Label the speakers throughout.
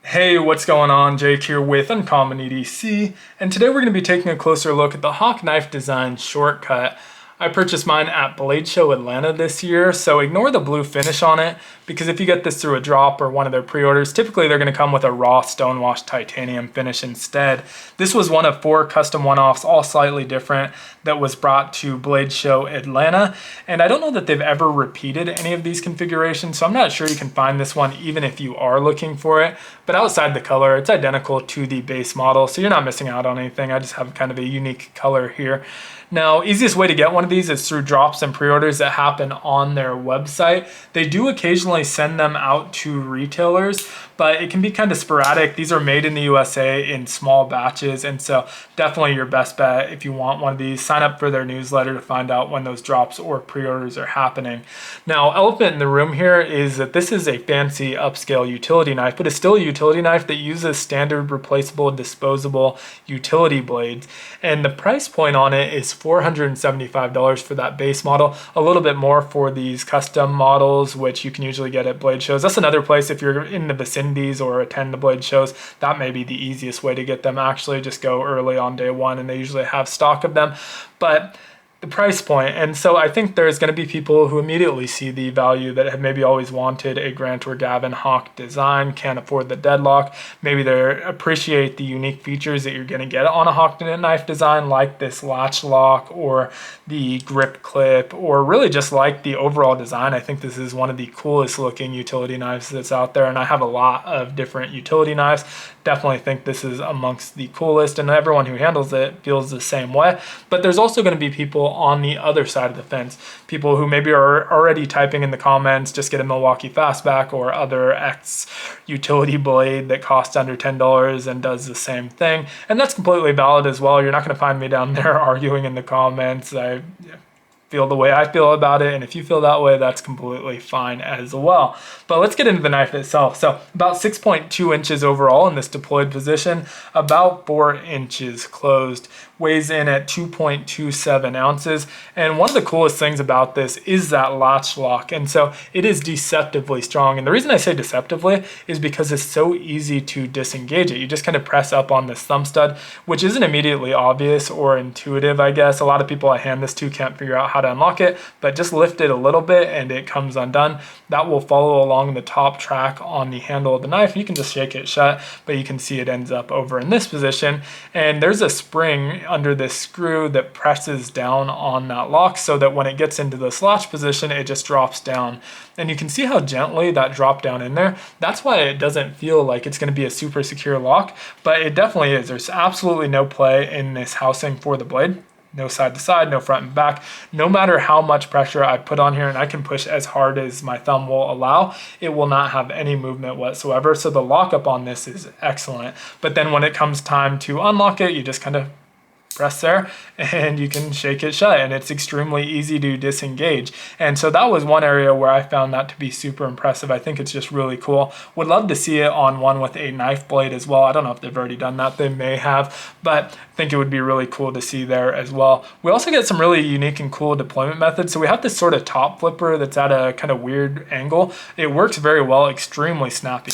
Speaker 1: Hey, what's going on? Jake here with Uncommon EDC, and today we're going to be taking a closer look at the Hawk Knife Design Shortcut. I purchased mine at Blade Show Atlanta this year, so ignore the blue finish on it, because if you get this through a drop or one of their pre-orders, typically they're going to come with a raw stonewashed titanium finish instead. This was one of 4 custom one-offs, all slightly different, that was brought to Blade Show Atlanta, and I don't know that they've ever repeated any of these configurations, so I'm not sure you can find this one even if you are looking for it. But outside the color, it's identical to the base model, so you're not missing out on anything. I just have kind of a unique color here. Now, easiest way to get one of these is through drops and pre-orders that happen on their website. They do occasionally send them out to retailers, but it can be kind of sporadic. These are made in the USA in small batches, and so definitely your best bet if you want one of these, sign up for their newsletter to find out when those drops or pre-orders are happening. Now, elephant in the room here is that this is a fancy upscale utility knife, but it's still a utility knife that uses standard replaceable disposable utility blades, and the price point on it is $475 for that base model, a little bit more for these custom models, which you can usually get at Blade shows. That's another place if you're in the vicinities or attend the Blade shows, that may be the easiest way to get them. Actually, just go early on day one and they usually have stock of them. But the price point, and so I think there's going to be people who immediately see the value that have maybe always wanted a Grant or Gavin Hawk design, can't afford the deadlock, maybe they appreciate the unique features that you're going to get on a Hawk knife design, like this latch lock or the grip clip, or really just like the overall design. I think this is one of the coolest looking utility knives that's out there, and I have a lot of different utility knives. Definitely think this is amongst the coolest, and everyone who handles it feels the same way. But there's also going to be people on the other side of the fence, people who maybe are already typing in the comments, just get a Milwaukee Fastback or other X utility blade that costs under $10 and does the same thing, and that's completely valid as well. You're not going to find me down there arguing in the comments. I feel the way I feel about it, and if you feel that way, that's completely fine as well. But let's get into the knife itself. So about 6.2 inches overall in this deployed position, about 4 inches closed, weighs in at 2.27 ounces, and one of the coolest things about this is that latch lock, and so it is deceptively strong. And the reason I say deceptively is because it's so easy to disengage it. You just kind of press up on this thumb stud, which isn't immediately obvious or intuitive, I guess. A lot of people I hand this to can't figure out how to unlock it, but just lift it a little bit and it comes undone. That will follow along the top track on the handle of the knife. You can just shake it shut, but you can see it ends up over in this position, and there's a spring under this screw that presses down on that lock so that when it gets into the latch position, it just drops down. And you can see how gently that dropped down in there. That's why it doesn't feel like it's going to be a super secure lock, but it definitely is. There's absolutely no play in this housing for the blade. No side to side, no front and back. No matter how much pressure I put on here, and I can push as hard as my thumb will allow, it will not have any movement whatsoever. So the lockup on this is excellent. But then when it comes time to unlock it, you just kind of press there and you can shake it shut, and it's extremely easy to disengage. And so that was one area where I found that to be super impressive. I think it's just really cool. Would love to see it on one with a knife blade as well. I don't know if they've already done that. They may have, but I think it would be really cool to see there as well. We also get some really unique and cool deployment methods. So we have this sort of top flipper that's at a kind of weird angle. It works very well, extremely snappy.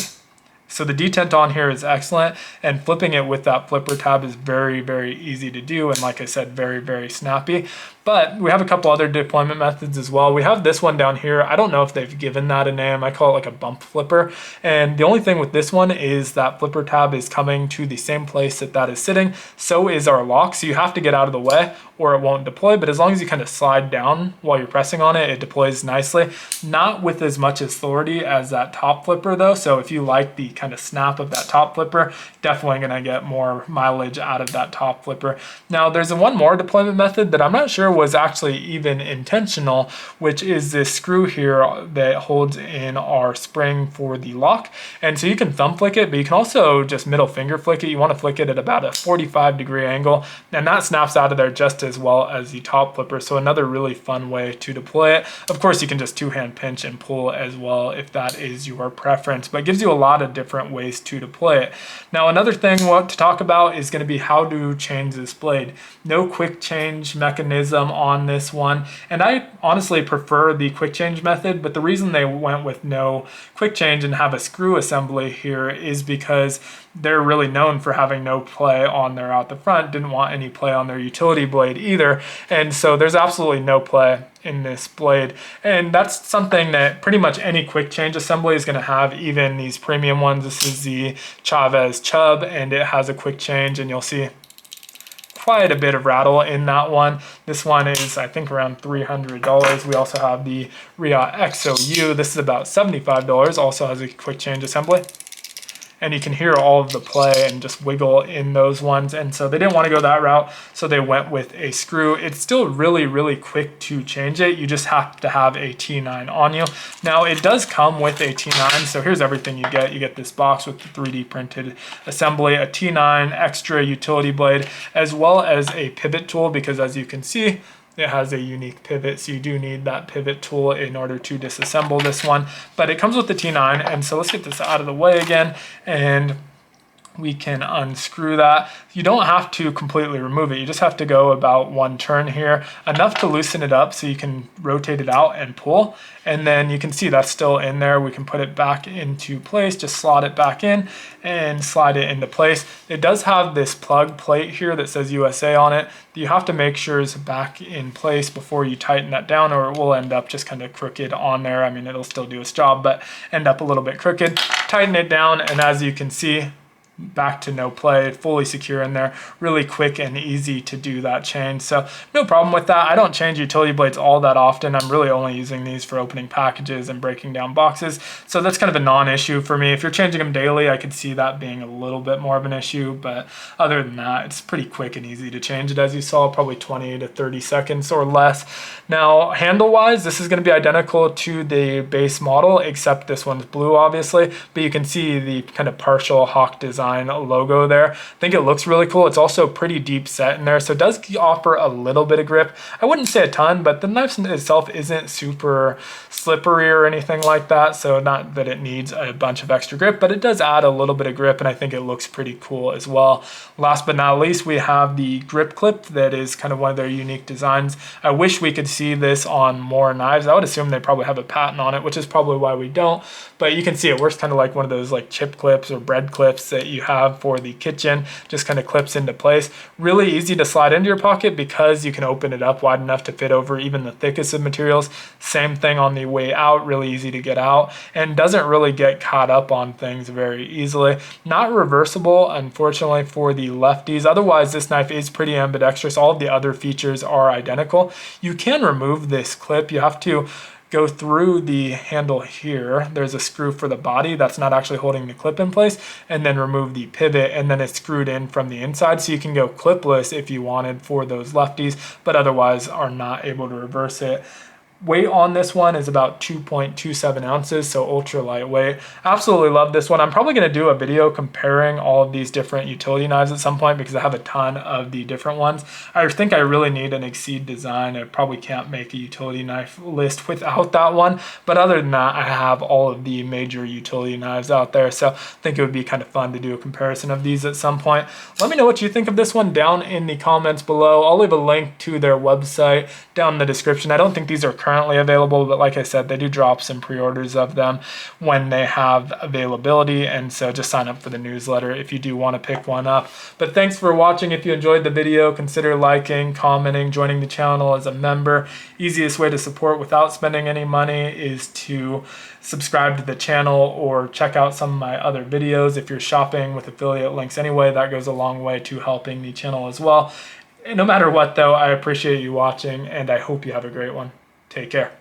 Speaker 1: So the detent on here is excellent, and flipping it with that flipper tab is very, very easy to do, and like I said, very, very snappy. But we have a couple other deployment methods as well. We have this one down here. I don't know if they've given that a name. I call it like a bump flipper. And the only thing with this one is that flipper tab is coming to the same place that that is sitting. So is our lock. So you have to get out of the way or it won't deploy. But as long as you kind of slide down while you're pressing on it, it deploys nicely. Not with as much authority as that top flipper though. So if you like the kind of snap of that top flipper, definitely gonna get more mileage out of that top flipper. Now there's one more deployment method that I'm not sure was actually even intentional, which is this screw here that holds in our spring for the lock. And so you can thumb flick it, but you can also just middle finger flick it. You want to flick it at about a 45-degree angle, and that snaps out of there just as well as the top flipper. So another really fun way to deploy it. Of course, you can just two-hand pinch and pull as well if that is your preference, but it gives you a lot of different ways to deploy it. Now, another thing to talk about is going to be how to change this blade. No quick change mechanism on this one, and I honestly prefer the quick change method, but the reason they went with no quick change and have a screw assembly here is because they're really known for having no play on their out the front, didn't want any play on their utility blade either, and so there's absolutely no play in this blade, and that's something that pretty much any quick change assembly is going to have, even these premium ones. This is the Chavez Chubb, and it has a quick change, and you'll see quite a bit of rattle in that one. This one is, I think, around $300. We also have the Riot XOU. This is about $75, also has a quick change assembly. And you can hear all of the play and just wiggle in those ones. And so they didn't want to go that route, so they went with a screw. It's still really, really quick to change it. You just have to have a T9 on you. Now, it does come with a T9, so here's everything you get. You get this box with the 3D printed assembly, a T9 extra utility blade, as well as a pivot tool, because as you can see, it has a unique pivot, so you do need that pivot tool in order to disassemble this one. But it comes with the T9, and so let's get this out of the way again, and we can unscrew that. You don't have to completely remove it. You just have to go about one turn here, enough to loosen it up so you can rotate it out and pull. And then you can see that's still in there. We can put it back into place, just slot it back in and slide it into place. It does have this plug plate here that says USA on it that you have to make sure is back in place before you tighten that down, or it will end up just kind of crooked on there. I mean, it'll still do its job, but end up a little bit crooked. Tighten it down, and as you can see, back to no play, fully secure in there, really quick and easy to do that change. So no problem with that. I don't change utility blades all that often. I'm really only using these for opening packages and breaking down boxes. So that's kind of a non-issue for me. If you're changing them daily, I could see that being a little bit more of an issue, but other than that, it's pretty quick and easy to change it, as you saw, probably 20 to 30 seconds or less. Now, handle-wise, this is going to be identical to the base model, except this one's blue, obviously, but you can see the kind of partial Hawk design logo there. I think it looks really cool. It's also pretty deep set in there, so it does offer a little bit of grip. I wouldn't say a ton, but the knife itself isn't super slippery or anything like that, so not that it needs a bunch of extra grip, but it does add a little bit of grip, and I think it looks pretty cool as well. Last but not least, we have the grip clip that is kind of one of their unique designs. I wish we could see this on more knives. I would assume they probably have a patent on it, which is probably why we don't, but you can see it works kind of like one of those like chip clips or bread clips that you have for the kitchen, just kind of clips into place. Really easy to slide into your pocket because you can open it up wide enough to fit over even the thickest of materials. Same thing on the way out, really easy to get out, and doesn't really get caught up on things very easily. Not reversible, unfortunately, for the lefties. Otherwise, this knife is pretty ambidextrous. All of the other features are identical. You can remove this clip. You have to go through the handle here. There's a screw for the body that's not actually holding the clip in place, and then remove the pivot, and then it's screwed in from the inside, so you can go clipless if you wanted for those lefties, but otherwise are not able to reverse it. Weight on this one is about 2.27 ounces, so ultra lightweight. Absolutely love this one. I'm probably going to do a video comparing all of these different utility knives at some point because I have a ton of the different ones. I think I really need an Exceed design. I probably can't make a utility knife list without that one, but other than that, I have all of the major utility knives out there, so I think it would be kind of fun to do a comparison of these at some point. Let me know what you think of this one down in the comments below. I'll leave a link to their website down in the description. I don't think these are currently available, but like I said, they do drop some pre-orders of them when they have availability, and so just sign up for the newsletter if you do want to pick one up. But thanks for watching. If you enjoyed the video, consider liking, commenting, joining the channel as a member. Easiest way to support without spending any money is to subscribe to the channel or check out some of my other videos. If you're shopping with affiliate links anyway, that goes a long way to helping the channel as well. No matter what though, I appreciate you watching, and I hope you have a great one. Take care.